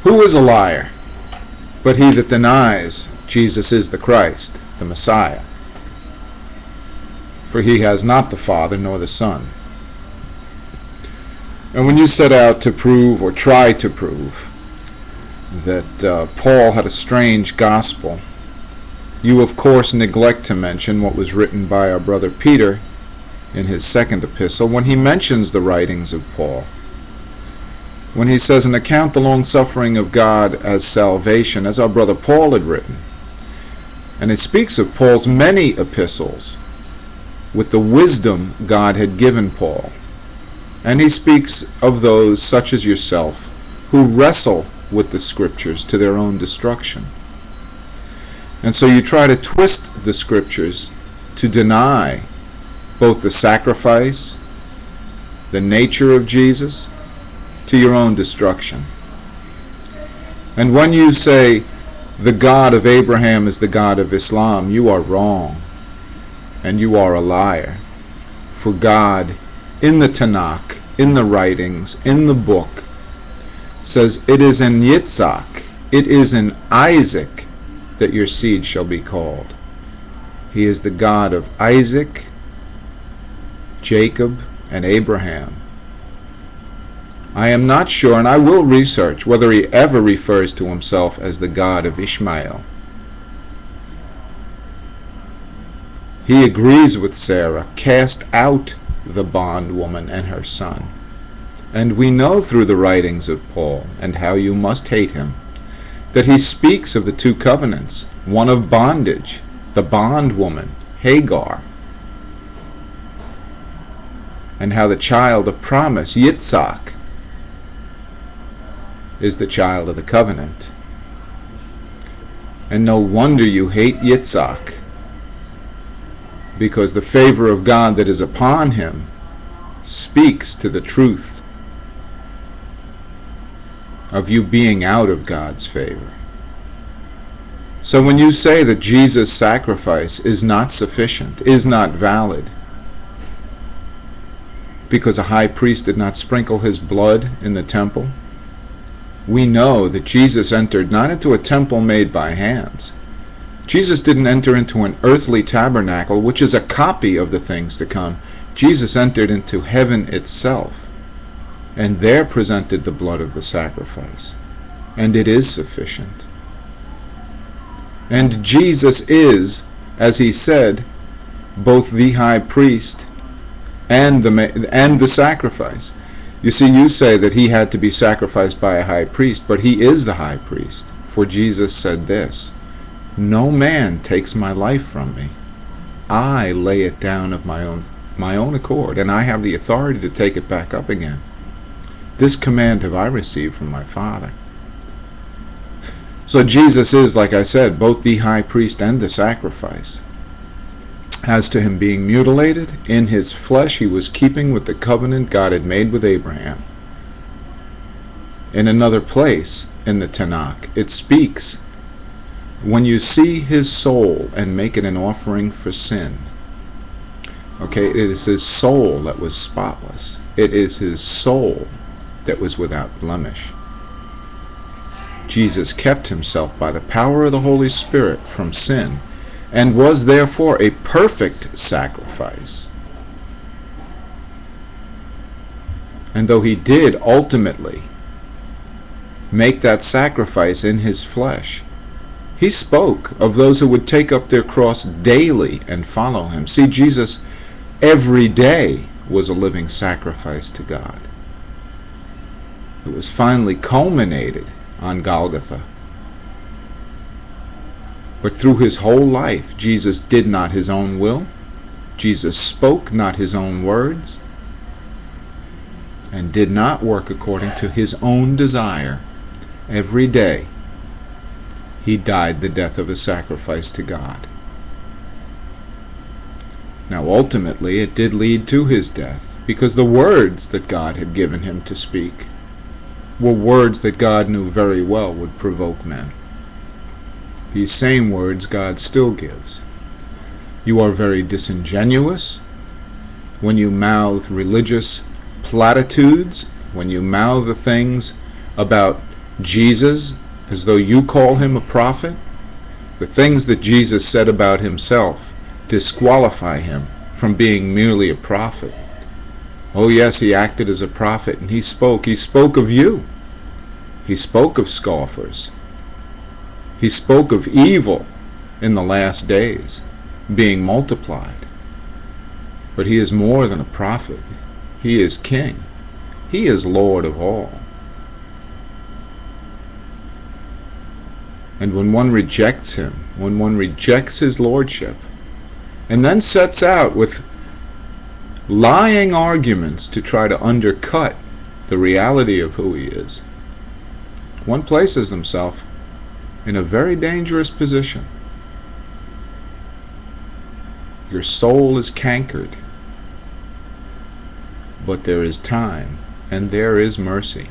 Who is a liar but he that denies Jesus is the Christ, the Messiah? For he has not the Father nor the Son. And when you set out to prove, or try to prove, that Paul had a strange gospel, you of course neglect to mention what was written by our brother Peter in his second epistle when he mentions the writings of Paul. When he says, "And account the long-suffering of God as salvation," as our brother Paul had written. And he speaks of Paul's many epistles with the wisdom God had given Paul. And he speaks of those such as yourself who wrestle with the scriptures to their own destruction. And so you try to twist the scriptures to deny both the sacrifice, the nature of Jesus, to your own destruction. And when you say the God of Abraham is the God of Islam, you are wrong, and you are a liar. For God, in the Tanakh, in the writings, in the book, says, "It is in Yitzhak, it is in Isaac, that your seed shall be called." He is the God of Isaac, Jacob, and Abraham. I am not sure, and I will research, whether he ever refers to himself as the God of Ishmael. He agrees with Sarah, "Cast out the bondwoman and her son." And we know through the writings of Paul, and how you must hate him, that he speaks of the two covenants, one of bondage, the bondwoman, Hagar, and how the child of promise, Yitzhak, is the child of the covenant. And no wonder you hate Yitzhak, because the favor of God that is upon him speaks to the truth of you being out of God's favor. So when you say that Jesus' sacrifice is not sufficient, is not valid, because a high priest did not sprinkle his blood in the temple, we know that Jesus entered not into a temple made by hands. Jesus didn't enter into an earthly tabernacle, which is a copy of the things to come. Jesus entered into heaven itself, and there presented the blood of the sacrifice. And it is sufficient. And Jesus is, as he said, both the high priest and the sacrifice. You see, you say that he had to be sacrificed by a high priest, but he is the high priest. For Jesus said this, "No man takes my life from me. I lay it down of my own accord, and I have the authority to take it back up again. This command have I received from my Father." So Jesus is, like I said, both the high priest and the sacrifice. As to him being mutilated, in his flesh he was keeping with the covenant God had made with Abraham. In another place in the Tanakh, it speaks, "When you see his soul and make it an offering for sin." Okay, it is his soul that was spotless. It is his soul that was without blemish. Jesus kept himself by the power of the Holy Spirit from sin, and was therefore a perfect sacrifice. And though he did ultimately make that sacrifice in his flesh, he spoke of those who would take up their cross daily and follow him. See, Jesus every day was a living sacrifice to God. It was finally culminated on Golgotha. But through his whole life, Jesus did not his own will. Jesus spoke not his own words, and did not work according to his own desire. Every day, he died the death of a sacrifice to God. Now, ultimately, it did lead to his death, because the words that God had given him to speak were words that God knew very well would provoke men. These same words God still gives. You are very disingenuous when you mouth religious platitudes, when you mouth the things about Jesus as though you call him a prophet? The things that Jesus said about himself disqualify him from being merely a prophet. Oh yes, he acted as a prophet, and he spoke. He spoke of you. He spoke of scoffers. He spoke of evil in the last days being multiplied. But he is more than a prophet. He is king. He is Lord of all. And when one rejects him, when one rejects his lordship, and then sets out with lying arguments to try to undercut the reality of who he is, one places himself in a very dangerous position. Your soul is cankered, but there is time and there is mercy.